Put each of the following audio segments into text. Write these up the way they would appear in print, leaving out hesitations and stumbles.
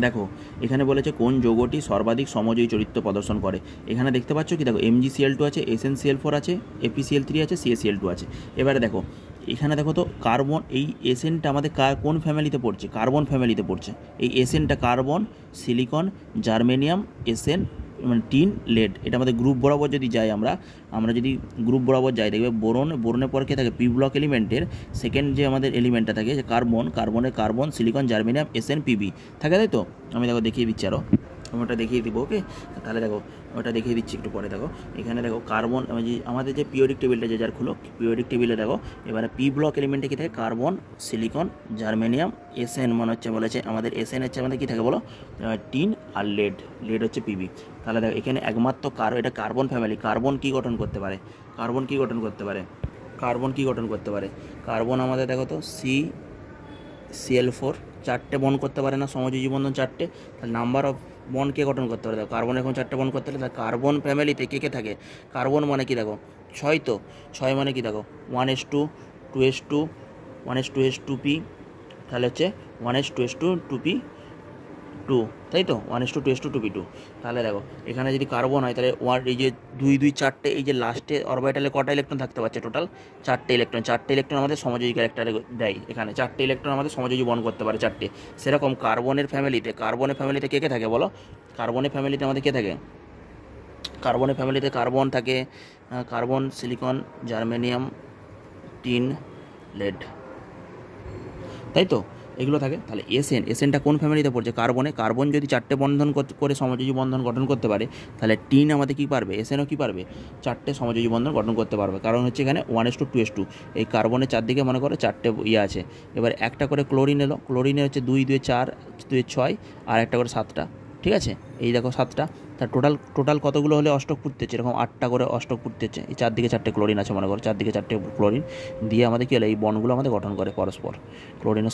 দেখো এখানে বলেছে কোন যৌগটি সর্বাধিক সমযোজী চরিত্র প্রদর্শন করে। এখানে দেখতে পাচ্ছ কি, দেখো MgCl2 আছে, SnCl4 আছে, ApCl3 আছে, CaCl2 আছে। এবারে দেখো এখানে দেখো তো কার্বন, এই এসএনটা আমাদের কোন ফ্যামিলিতে পড়ছে? কার্বন ফ্যামিলিতে পড়ছে। এই এসএনটা কার্বন, সিলিকন, জার্মেনিয়াম, এসএন মানে টিন, লেড। এটা আমাদের গ্রুপ বরাবর যদি যাই আমরা যদি গ্রুপ বরাবর যাই দেখবে বোরনের পর কে থাকে? পি ব্লক এলিমেন্টের সেকেন্ড যে আমাদের এলিমেন্টটা থাকে যে carbon, silicon, germanium, SN, PB থাকে, তাই তো? আমি দেখো দেখিয়ে দিচ্ছি, আরও আমি ওটা দেখিয়ে দিব। ওকে, তাহলে দেখো ওটা দেখিয়ে দিচ্ছি একটু পরে। দেখো এখানে দেখো কার্বন, আমাদের যে পিরিয়ডিক টেবিলটা যে যার খুলো, পিরিয়ডিক টেবিলে দেখো এবারে পি ব্লক এলিমেন্টে কী থাকে? কার্বন, সিলিকন, জার্মেনিয়াম, এসএন মনে হচ্ছে বলেছে আমাদের এসএন হচ্ছে আমাদের কী থাকে বলো? টিন আর লেড হচ্ছে পিবি। তাহলে দেখো এখানে একমাত্র এটা কার্বন ফ্যামিলি। কার্বন কী গঠন করতে পারে? কার্বন কী গঠন করতে পারে? কার্বন আমাদের দেখো তো CL4 চারটে বন্ড করতে পারে না, সমযোজী বন্ধন চারটে। তাহলে নাম্বার অফ বন্ড কে গঠন করতে পারে? দেখো কার্বন এখন চারটে বন্ড করতে পারে। তাহলে কার্বন ফ্যামিলিতে কে কে থাকে? কার্বন মানে কি দেখো 6, তো 6 মানে কি দেখো 1s2 2s2 1s2s2p, তাহলে হচ্ছে 1s2s2 2, তাই তো 1s2 2s2 2p2। তাহলে দেখো এখানে যদি কার্বন হয় তাহলে এই যে 2 2 4টে, এই যে লাস্টে অরবিটালে কটা ইলেকট্রন থাকতে পারছে? টোটাল 4টে ইলেকট্রন আমাদের সমযোজী ক্যারেক্টারে দেয়। এখানে 4টে ইলেকট্রন আমাদের সমযোজী বন্ড করতে পারে 4টে। সেরকম কার্বনের ফ্যামিলিতে কে কে থাকে বলো? কার্বনের ফ্যামিলিতে আমাদের কে থাকে? কার্বনের ফ্যামিলিতে কার্বন থাকে, carbon, silicon, germanium, tin, lead, তাই তো এগুলো থাকে। তাহলে এসএনটা কোন ফ্যামিলিতে পড়ছে? কার্বন যদি 4টে বন্ধন করে সমযোজী বন্ধন গঠন করতে পারে, তাহলে টিন আমাদের কী পারবে? এসএনও কী পারবে? 4টে সমযোজী বন্ধন গঠন করতে পারবে। কারণ হচ্ছে এখানে 1s2 এই কার্বনের চারদিকে মনে করো 4টে আছে। এবার একটা করে ক্লোরিন এলো, ক্লোরিনের হচ্ছে 2 2 4 2 6 আর একটা করে 7টা, ঠিক আছে? এই দেখো 7টা। তার টোটাল কতগুলো হলে অষ্টক পূর্তি হচ্ছে? এরকম 8টা করে অষ্টক পূর্তি হচ্ছে। এই চারদিকে 4টে ক্লোরিন আছে মনে করো, চারদিকে 4টে ক্লোরিন দিয়ে আমাদের কী হলো? এই বন্ডগুলো আমাদের গঠন করে পরস্পর, ক্লোরিনের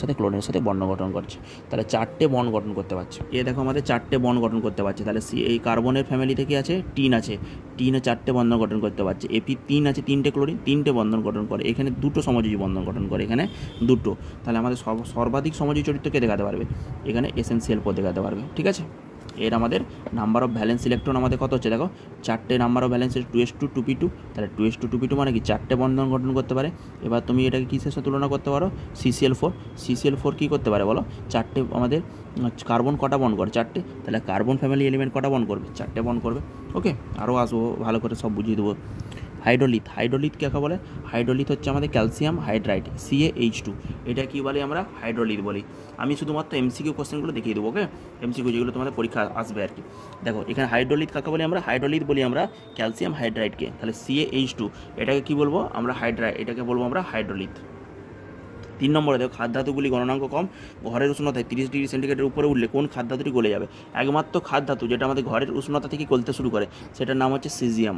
সাথে বন্ড গঠন করছে। তাহলে 4টে বন্ড গঠন করতে পারছে। দেখো আমাদের 4টে বন্ড গঠন করতে পারছে। তাহলে এই কার্বনের ফ্যামিলিতে কি আছে? টিন আছে, টিনে 4টে বন্ধন গঠন করতে পারছে। তিন আছে, 3টে ক্লোরিন, 3টে বন্ধন গঠন করে। এখানে 2টো সমযোজী বন্ধন গঠন করে, এখানে 2টো। তাহলে আমাদের সর্বাধিক সমযোজী চরিত্রকে দেখাতে পারবে এখানে SnCl4 দেখাতে পারবে, ঠিক আছে? এর আমাদের নাম্বার অফ ভ্যালেন্স ইলেকট্রন আমাদের কত হচ্ছে? দেখো 4টে number of valence 2s2 2p2। তাহলে 2s2 2p2 মানে কি? 4টে বন্ধন গঠন করতে পারে। এবার তুমি এটাকে কিসের সাথে তুলনা করতে পারো? CCl4 কী করতে পারে বলো? 4টে আমাদের কার্বন কটা বন্ড করে? 4টে। তাহলে কার্বন ফ্যামিলি এলিমেন্ট কটা বন্ড করবে? 4টে বন্ড করবে। ওকে, আরও আসবো, ভালো করে সব বুঝিয়ে দেবো। হাইড্রোলিথ কাকে বলে? হাইড্রোলিথ হচ্ছে আমাদের ক্যালসিয়াম হাইড্রাইড, CaH2। এটা কি বলে? আমরা হাইড্রোলিথ বলি। আমি শুধুমাত্র MCQ কোশ্চেনগুলো দেখিয়ে দেবো। ওকে, MCQ যেগুলো তোমাদের পরীক্ষা আসবে আর কি। দেখো এখানে হাইড্রোলিথ কাকে বলি? হাইড্রোলিথ বলি আমরা ক্যালসিয়াম হাইড্রাইডকে। তাহলে CaH2 এটাকে কি বলবো আমরা? এটাকে বলবো আমরা হাইড্রোলিথ। 3 নম্বরে দেখো খাদ্যধাতুগুলি গণনাঙ্ক কম। ঘরের উষ্ণতায় 30 ডিগ্রি সেন্টিগ্রেডের উপরে উঠলে কোন খাদ্যধাতুটি গলে যাবে? একমাত্র খাদ্যধাতু যেটা আমাদের ঘরের উষ্ণতা থেকে গলতে শুরু করে সেটার নাম হচ্ছে সিজিয়াম,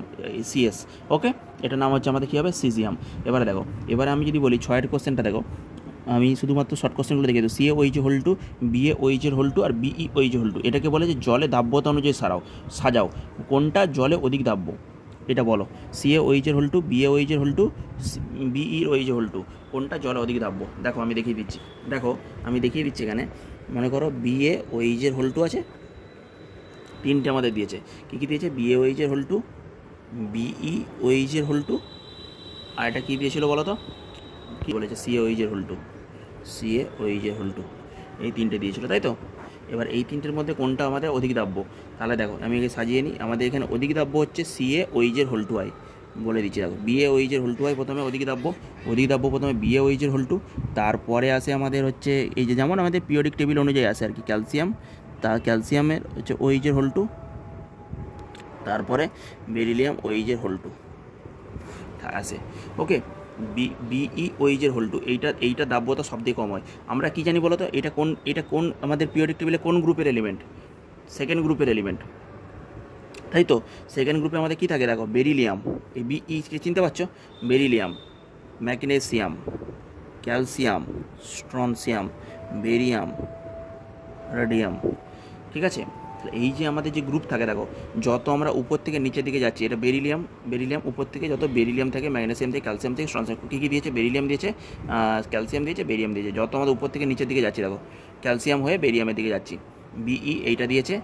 CS। ওকে, এটার নাম হচ্ছে আমাদের কী হবে? সিজিয়াম। এবারে আমি যদি বলি 6এর কোশ্চেনটা দেখো, আমি শুধুমাত্র শর্ট কোশ্চেনগুলো দেখে দেবো। CaOH2, BaOH2 আর BeOH2 এটাকে বলে যে জলে দাব্যতা অনুযায়ী সাজাও। কোনটা জলে অধিক দাব্য এটা বলো? CaOH2, BaOH2, BeOH2 কোনটা জলে অধিক দাব্য? দেখো আমি দেখিয়ে দিচ্ছি এখানে। মনে করো BaOH2 আছে, 3টে আমাদের দিয়েছে। কী দিয়েছে? BaOH2, BeOH2 আর এটা কী দিয়েছিল বলো তো? কী বলেছে? CaOH2, এই 3টে দিয়েছিল, তাই তো? এবার এই 3টের মধ্যে কোনটা আমাদের অধিক দাব্য? তাহলে দেখো আমি একে সাজিয়ে নিই। আমাদের এখানে অধিক দাব্য হচ্ছে CaOH2 বলে দিচ্ছি। দেখো BaOH2 প্রথমে অধিক দাব্য প্রথমে BaOH2, তারপরে আসে আমাদের হচ্ছে এই যে যেমন আমাদের পিরিয়ডিক টেবিল অনুযায়ী আসে আর কি, ক্যালসিয়ামের হচ্ছে OH2, তারপরে বেরিলিয়াম OH2 আসে। ওকে, BeOH2 এইটা দাব্যতা সবথেকে কম হয়। আমরা কি জানি বলো তো? এটা কোন আমাদের পিরিয়ডিক টেবিলে কোন গ্রুপের এলিমেন্ট? সেকেন্ড গ্রুপের এলিমেন্ট, তাই তো? সেকেন্ড গ্রুপে আমাদের কি থাকে? দেখো বেরিলিয়াম, এই কে চিনতে পারছো? Beryllium, magnesium, calcium, strontium, barium, radium, ঠিক আছে? এই যে আমাদের যে গ্রুপ থাকে, দেখো যত আমরা উপর থেকে নিচের দিকে যাচ্ছি, এটা বেরিলিয়াম উপর থেকে যত বেরিলিয়াম থাকে, ম্যাগনেসিয়াম থেকে, ক্যালসিয়াম থেকে, স্ট্রনসিয়াম, কী দিয়েছে? বেরিলিয়াম দিয়েছে, ক্যালসিয়াম দিয়েছে, বেরিয়াম দিয়েছে। যত আমাদের উপর থেকে নিচের দিকে যাচ্ছি, দেখো ক্যালসিয়াম হয়ে বেরিয়ামের দিকে যাচ্ছি। বিই এইটা দিয়েছে,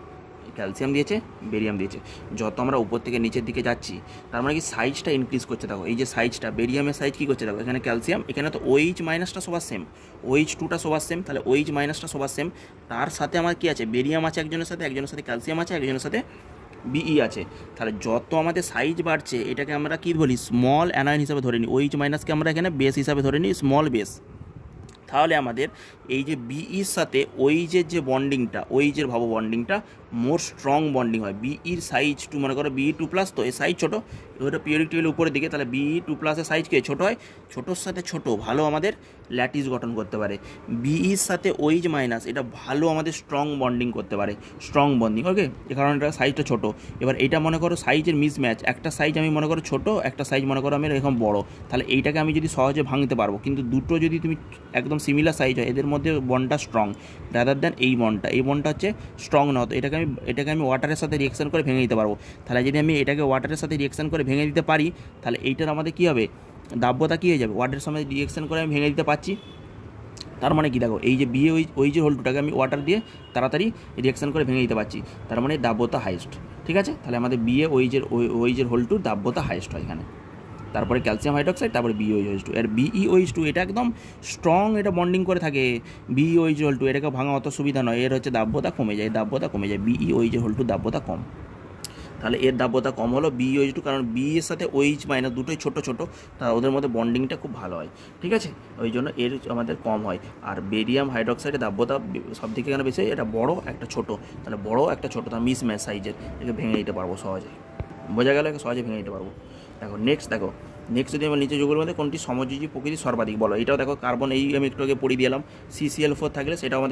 ক্যালসিয়াম দিয়েছে, বেরিয়াম দিয়েছে। যত আমরা উপর থেকে নিচের দিকে যাচ্ছি তার মানে কি সাইজটা ইনক্রিজ করছে। দেখো এই যে সাইজটা, বেরিয়ামের সাইজ কী করছে দেখো, এখানে ক্যালসিয়াম, এখানে তো OH মাইনাসটা সবার সেম, OH টুটা সবার সেম, তাহলে OH মাইনাসটা সবার সেম। তার সাথে আমার কী আছে, বেরিয়াম আছে একজনের সাথে ক্যালসিয়াম আছে, একজনের সাথে বিই আছে। তাহলে যত আমাদের সাইজ বাড়ছে এটাকে আমরা কী বলি, স্মল অ্যানায়ন হিসাবে ধরে নিই। OH মাইনাসকে আমরা এখানে বেস হিসাবে ধরে নিই, স্মল বেস। তাহলে আমাদের এই যে বিইর সাথে ওইজের যে বন্ডিংটা, ওইজের ভাবো বন্ডিংটা মোর স্ট্রং বন্ডিং হয়। বিইর সাইজ টু, মনে করো BE2+, তো এই সাইজ ছোটো, ওটা পিরিয়ডিক টেবিলের উপরের দিকে, তাহলে BE2+-এর সাইজ কে ছোটো হয়, ছোটোর সাথে ছোটো ভালো আমাদের ল্যাটিস গঠন করতে পারে। বিইর সাথে OH মাইনাস এটা ভালো আমাদের স্ট্রং বন্ডিং করতে পারে, স্ট্রং বন্ডিং, ওকে, এ কারণে এটা সাইজটা ছোটো। এবার এইটা মনে করো সাইজের মিসম্যাচ, একটা সাইজ আমি মনে করো ছোটো, একটা সাইজ মনে করো আমি এরকম বড়ো, তাহলে এইটাকে আমি যদি সহজে ভাঙতে পারবো। কিন্তু দুটো যদি তুমি একদম সিমিলার সাইজ হয়, এদের মধ্যে বন্ডটা স্ট্রং রাদার দ্যান এই বন্ডটা হচ্ছে স্ট্রং না, তো এটাকে আমি ওয়াটারের সাথে রিয়েকশন করে ভেঙে দিতে পারবো। তাহলে যদি আমি এটাকে ওয়াটারের সাথে রিয়েকশন করে ভেঙে দিতে পারি, তাহলে এইটার আমাদের কী হবে, দাব্যতা কী হয়ে যাবে, ওয়াটারের সাথে রিয়েকশন করে আমি ভেঙে দিতে পারছি। তার মানে কি দেখো, এই যে বিয়ে ওই যে হোল্ডটাকে আমি ওয়াটার দিয়ে তাড়াতাড়ি রিয়েকশন করে ভেঙে দিতে পারছি, তার মানে দাব্যতা হাইস্ট। ঠিক আছে, তাহলে আমাদের বিয়ে ওইজের হোল্ডটুর দাব্যতা হাইস্ট হয় এখানে। তারপরে ক্যালসিয়াম হাইড্রক্সাইড, তারপরে BeOH2। এর BeOH2 এটা একদম স্ট্রং, এটা বন্ডিং করে থাকে। BeOH2 এটাকে ভাঙা অত সুবিধা নয়, এর হচ্ছে দাব্যতা কমে যায়, BeOH2 দাব্যতা কম। তাহলে এর দাব্যতা কম হলো BeOH2, কারণ বি এর সাথে OH মাইনাস দুটোই ছোটো ছোটো, তা ওদের মধ্যে বন্ডিংটা খুব ভালো হয়। ঠিক আছে, ওই জন্য এর আমাদের কম হয়। আর বেরিয়াম হাইড্রক্সাইডের দাব্যতা সব থেকে কেন বেশি হয়, এটা বড় একটা ছোটো, তাহলে বড় একটা ছোটো, তার মিসম্যাচ সাইজের, এটাকে ভেঙে দিতে পারবো সহজে। বোঝা গেল, একে সহজে ভেঙে দিতে পারবো। দেখো নেক্সট যদি আমার নিচে যৌগের মধ্যে কোনটি সমযোজী প্রকৃতি সর্বাধিক বলো, এটাও দেখো কার্বন, এই আমি একটু আগে পড়িয়ে দিলাম, CCl4 থাকলে সেটাও আমাদের